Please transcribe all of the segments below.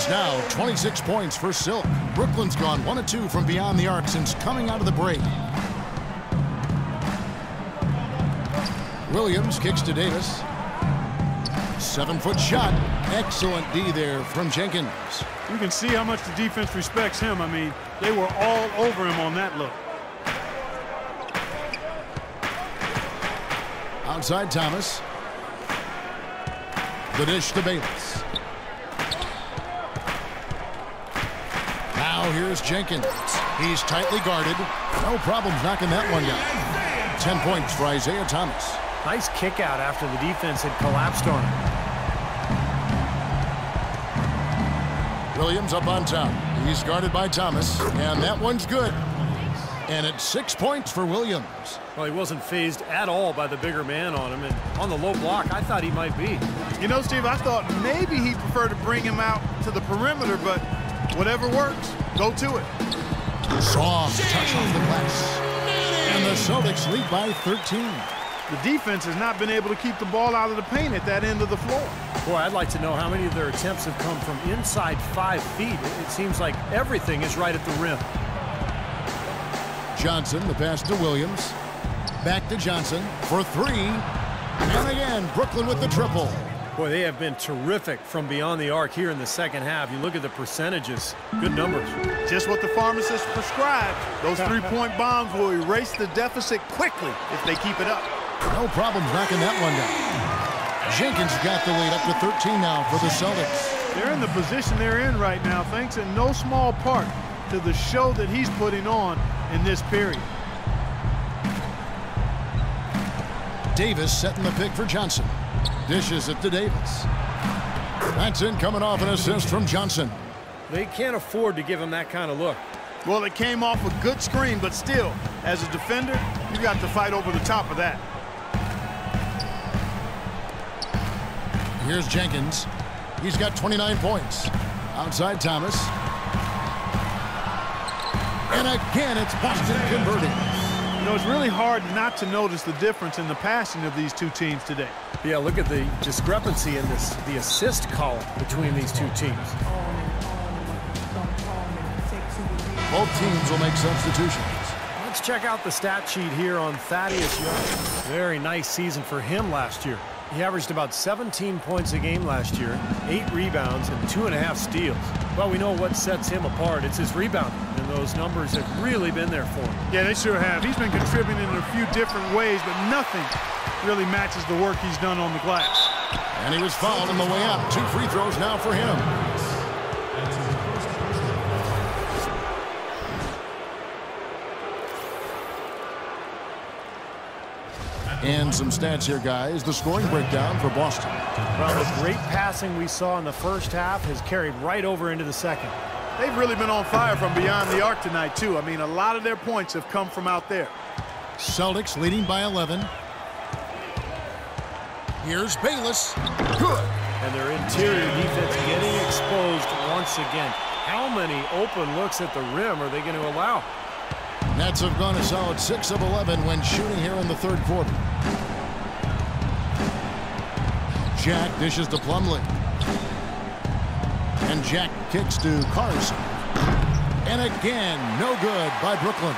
It's now 26 points for Silk. Brooklyn's gone 1 of 2 from beyond the arc since coming out of the break. Williams kicks to Davis. 7-foot shot. Excellent D there from Jenkins. You can see how much the defense respects him. I mean, they were all over him on that look. Outside Thomas. The dish to Bayless. Now here's Jenkins. He's tightly guarded. No problems knocking that one down. 10 points for Isaiah Thomas. Nice kick out after the defense had collapsed on him. Williams up on top. He's guarded by Thomas, and that one's good. And it's 6 points for Williams. Well, he wasn't fazed at all by the bigger man on him, and on the low block, I thought he might be. You know, Steve, I thought maybe he'd prefer to bring him out to the perimeter, but whatever works, go to it. Soft touch off the glass. And the Celtics lead by 13. The defense has not been able to keep the ball out of the paint at that end of the floor. Boy, I'd like to know how many of their attempts have come from inside 5 feet. It seems like everything is right at the rim. Johnson, the pass to Williams. Back to Johnson for 3. And again, Brooklyn with the triple. Boy, they have been terrific from beyond the arc here in the second half. You look at the percentages. Good numbers. Just what the pharmacist prescribed. Those 3-point bombs will erase the deficit quickly if they keep it up. No problems knocking that one down. Jenkins got the lead up to 13 now for the Celtics. They're in the position they're in right now thanks in no small part to the show that he's putting on in this period. Davis setting the pick for Johnson. Dishes it to Davis. That's in, coming off an assist from Johnson. They can't afford to give him that kind of look. Well, it came off a good screen, but still, as a defender, you got to fight over the top of that. Here's Jenkins. He's got 29 points. Outside Thomas. And again, it's Boston converting. You know, it's really hard not to notice the difference in the passing of these two teams today. Yeah, look at the discrepancy in the assist column between these two teams. Both teams will make substitutions. Let's check out the stat sheet here on Thaddeus Young. Very nice season for him last year. He averaged about 17 points a game last year, 8 rebounds, and 2.5 steals. Well, we know what sets him apart. It's his rebounding, and those numbers have really been there for him. Yeah, they sure have. He's been contributing in a few different ways, but nothing really matches the work he's done on the glass. And he was fouled on the way out. 2 free throws now for him. And some stats here, guys. The scoring breakdown for Boston. Well, the great passing we saw in the first half has carried right over into the second. They've really been on fire from beyond the arc tonight, too. I mean, a lot of their points have come from out there. Celtics leading by 11. Here's Bayless. Good. And their interior defense getting exposed once again. How many open looks at the rim are they going to allow? Nets have gone a solid 6 of 11 when shooting here in the third quarter. Jack dishes to Plumlee. And Jack kicks to Carson. And again, no good by Brooklyn.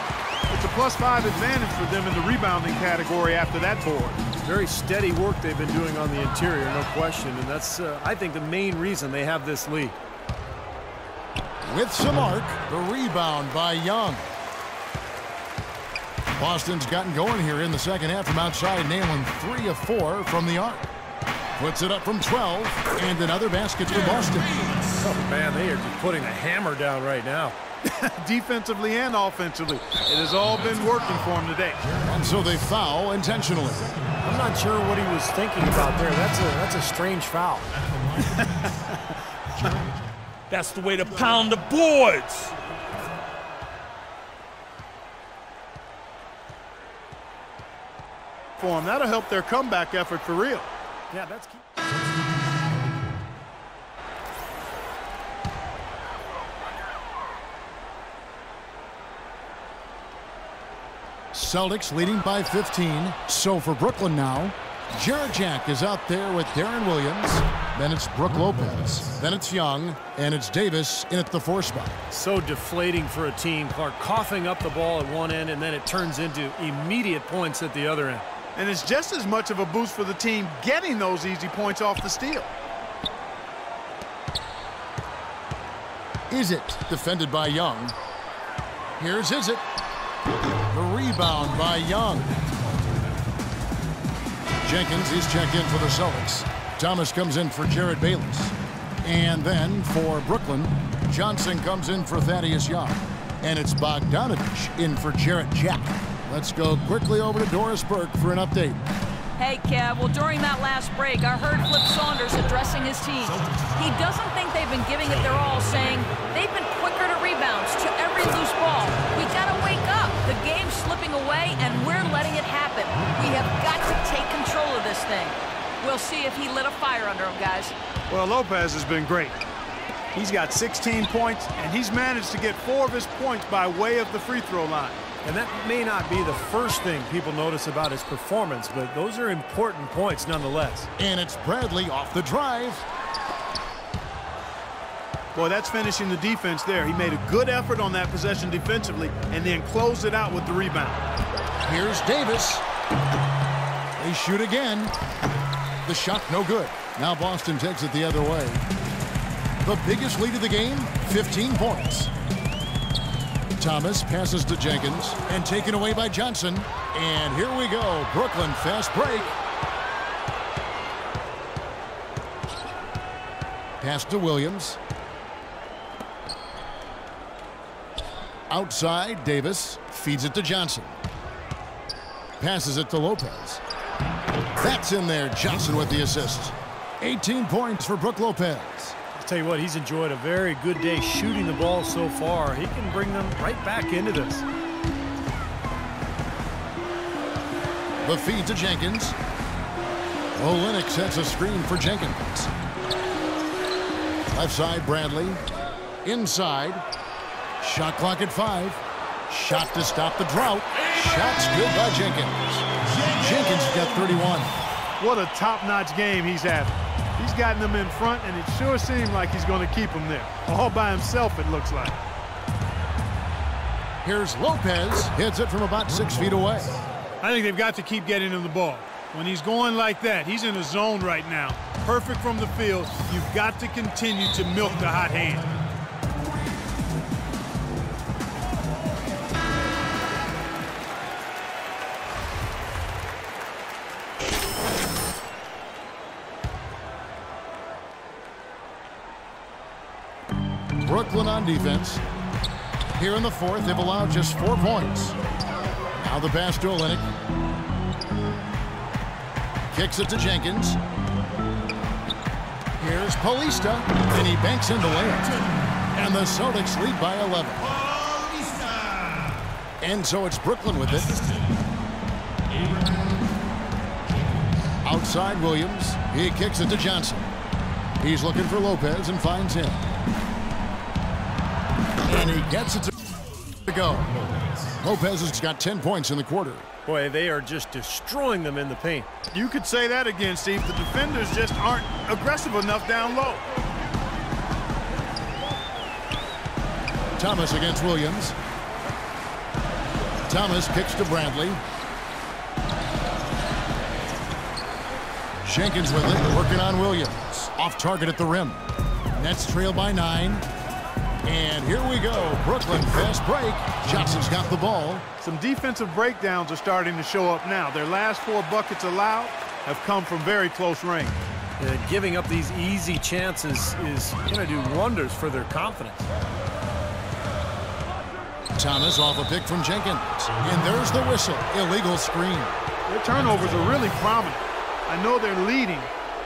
It's a +5 advantage for them in the rebounding category after that board. Very steady work they've been doing on the interior, no question. And that's, I think, the main reason they have this lead. With some arc, the rebound by Young. Boston's gotten going here in the second half from outside, nailing 3 of 4 from the arc. Puts it up from 12, and another basket for Boston. Oh, man, they are just putting a hammer down right now. Defensively and offensively. It has all been working for him today. And so they foul intentionally. I'm not sure what he was thinking about there. That's a strange foul. That's the way to pound the boards. For them, that'll help their comeback effort for real. Yeah, that's key. Celtics leading by 15. So for Brooklyn now, Jarrett Jack is out there with Darren Williams. Then it's Brook Lopez. Then it's Young. And it's Davis in at the 4 spot. So deflating for a team. Clark coughing up the ball at one end, and then it turns into immediate points at the other end. And it's just as much of a boost for the team getting those easy points off the steal. Is it defended by Young? Here's Is it. The rebound by Young. Jenkins is checked in for the Celtics. Thomas comes in for Jared Bayless. And then for Brooklyn, Johnson comes in for Thaddeus Young. And it's Bogdanovich in for Jarrett Jack. Let's go quickly over to Doris Burke for an update. Hey, Kev. Well, during that last break, I heard Flip Saunders addressing his team. He doesn't think they've been giving it their all, saying they've been quicker to rebounds, to every loose ball. We got to wake up. The game's slipping away, and we're letting it happen. We have got to take control of this thing. We'll see if he lit a fire under him, guys. Well, Lopez has been great. He's got 16 points, and he's managed to get 4 of his points by way of the free throw line. And that may not be the first thing people notice about his performance, but those are important points nonetheless. And it's Bradley off the drive. Boy, that's finishing the defense there. He made a good effort on that possession defensively and then closed it out with the rebound. Here's Davis. They shoot again. The shot no good. Now Boston takes it the other way. The biggest lead of the game, 15 points. Thomas passes to Jenkins and taken away by Johnson. And here we go. Brooklyn fast break. Pass to Williams. Outside, Davis feeds it to Johnson. Passes it to Lopez. That's in there. Johnson with the assist. 18 points for Brook Lopez. I'll tell you what, he's enjoyed a very good day shooting the ball so far. He can bring them right back into this. The feed to Jenkins. Olynyk sets a screen for Jenkins. Left side, Bradley. Inside. Shot clock at 5. Shot to stop the drought. Shot's good by Jenkins. Jenkins got 31. What a top-notch game he's having. He's gotten them in front, and it sure seems like he's going to keep them there. All by himself, it looks like. Here's Lopez. Hits it from about 6 feet away. I think they've got to keep getting him the ball. When he's going like that, he's in a zone right now. Perfect from the field. You've got to continue to milk the hot hand. Brooklyn on defense. Here in the 4th, they've allowed just 4 points. Now the pass to Olynyk. Kicks it to Jenkins. Here's Paulista, and he banks in the layup. And the Celtics lead by 11. And so it's Brooklyn with it. Outside Williams. He kicks it to Johnson. He's looking for Lopez and finds him. And he gets it to go. Lopez has got 10 points in the quarter. Boy, they are just destroying them in the paint. You could say that again, Steve. The defenders just aren't aggressive enough down low. Thomas against Williams. Thomas kicks to Bradley. Jenkins with it, working on Williams. Off target at the rim. Nets trail by 9. And here we go. Brooklyn fast break. Johnson's got the ball. Some defensive breakdowns are starting to show up now. Their last 4 buckets allowed have come from very close range. Giving up these easy chances is going to do wonders for their confidence. Thomas off a pick from Jenkins. And there's the whistle. Illegal screen. Their turnovers are really prominent. I know they're leading,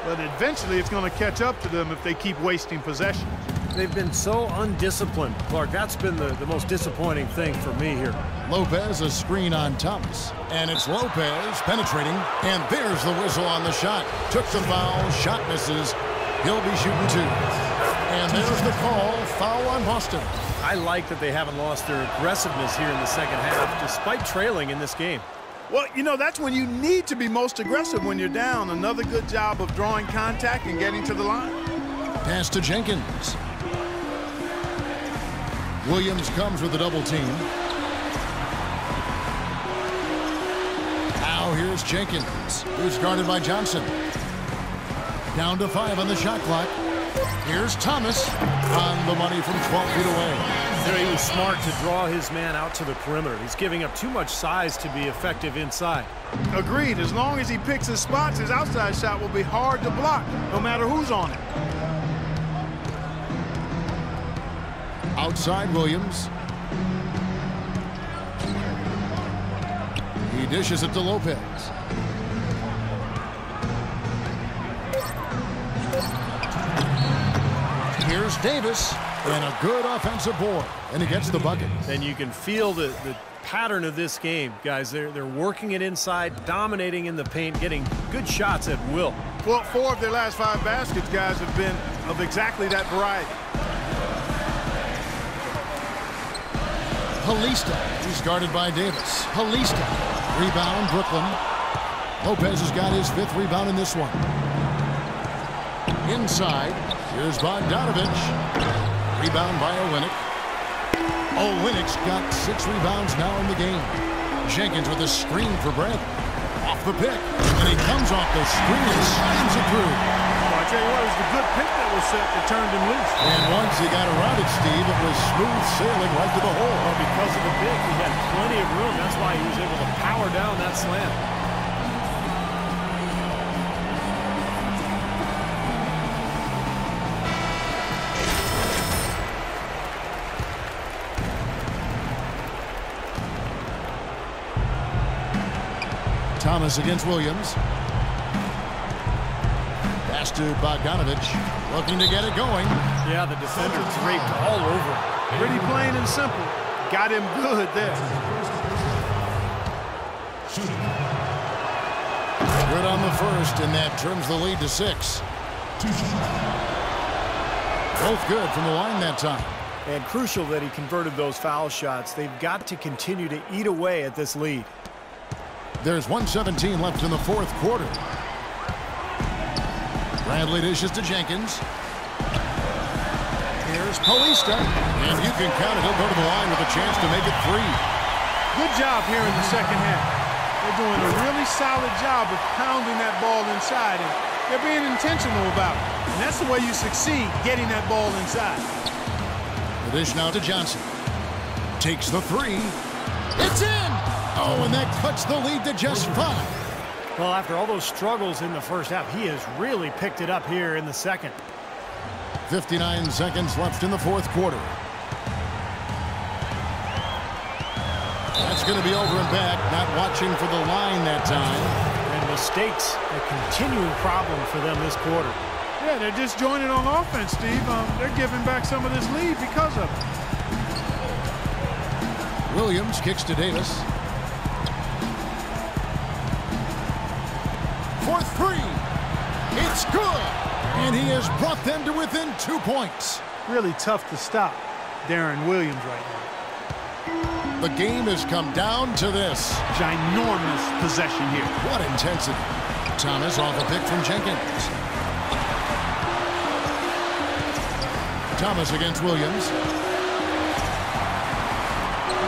but eventually it's going to catch up to them if they keep wasting possession. They've been so undisciplined, Clark. That's been the most disappointing thing for me here. Lopez, a screen on Thomas. And it's Lopez penetrating. And there's the whistle on the shot. Took the foul. Shot misses. He'll be shooting 2. And there's the call. Foul on Boston. I like that they haven't lost their aggressiveness here in the second half, despite trailing in this game. Well, you know, that's when you need to be most aggressive when you're down. Another good job of drawing contact and getting to the line. Pass to Jenkins. Williams comes with a double team. Now here's Jenkins, who's guarded by Johnson. Down to 5 on the shot clock. Here's Thomas on the money from 12 feet away. There, he was smart to draw his man out to the perimeter. He's giving up too much size to be effective inside. Agreed. As long as he picks his spots, his outside shot will be hard to block, no matter who's on it. Outside Williams. He dishes it to Lopez. Here's Davis, and a good offensive board, and he gets the bucket. And you can feel the pattern of this game, guys. They're working it inside, dominating in the paint, getting good shots at will. Well, 4 of their last 5 baskets, guys, have been of exactly that variety. Halista, he's guarded by Davis. Halista, rebound, Brooklyn. Lopez has got his 5th rebound in this one. Inside, here's Bogdanovich. Rebound by Olynyk. Olynyk's got 6 rebounds now in the game. Jenkins with a screen for Brad. Off the pick, and he comes off the screen and slams it through. Well, I tell you what, it was the good pick that was set that turned him loose. And once he got around it, Steve, it was smooth sailing right to the hole. Well, because of the pick, he had plenty of room. That's why he was able to power down that slam. Thomas against Williams. Pass to Bogdanovich. Looking to get it going. Yeah, the defender draped all over him. Pretty plain and simple. Got him good there. Good on the first, and that turns the lead to 6. Both good from the line that time. And crucial that he converted those foul shots. They've got to continue to eat away at this lead. There's 1:17 left in the 4th quarter. Bradley dishes to Jenkins. Here's Paulista. And you can count it. He'll go to the line with a chance to make it 3. Good job here in the second half. They're doing a really solid job of pounding that ball inside, and they're being intentional about it. And that's the way you succeed, getting that ball inside. The dish now to Johnson. Takes the 3. It's in! Oh, and that cuts the lead to just 5. Well, after all those struggles in the first half, he has really picked it up here in the second. 59 seconds left in the 4th quarter. That's going to be over and back, not watching for the line that time. And mistakes, a continuing problem for them this quarter. Yeah, they're disjointed on offense, Steve. They're giving back some of this lead because of it. Williams kicks to Davis. For 3. It's good. And he has brought them to within 2 points. Really tough to stop Darren Williams right now. The game has come down to this. Ginormous possession here. What intensity. Thomas off a pick from Jenkins. Thomas against Williams.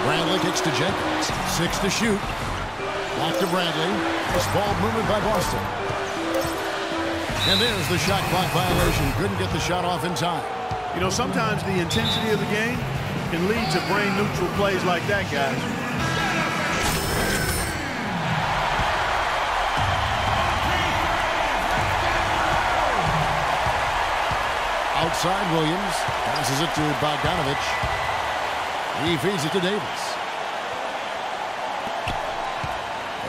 Bradley kicks to Jenkins. 6 to shoot. Back to Bradley. This ball movement by Boston. And there's the shot clock violation. Couldn't get the shot off in time. You know, sometimes the intensity of the game can lead to brain-neutral plays like that, guys. Outside Williams. Passes it to Bogdanovich. He feeds it to Davis.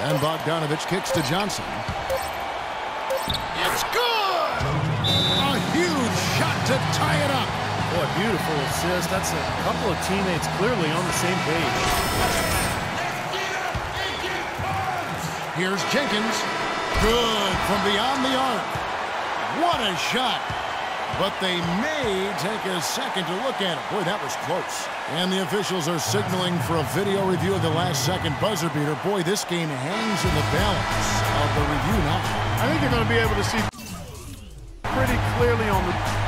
And Bogdanovich kicks to Johnson. It's good! A huge shot to tie it up. Boy, beautiful assist. That's a couple of teammates clearly on the same page. Here's Jenkins. Good from beyond the arc. What a shot. but they may take a second to look at it. Boy, that was close. And the officials are signaling for a video review of the last-second buzzer beater. Boy, this game hangs in the balance of the review now. I think they're going to be able to see pretty clearly on the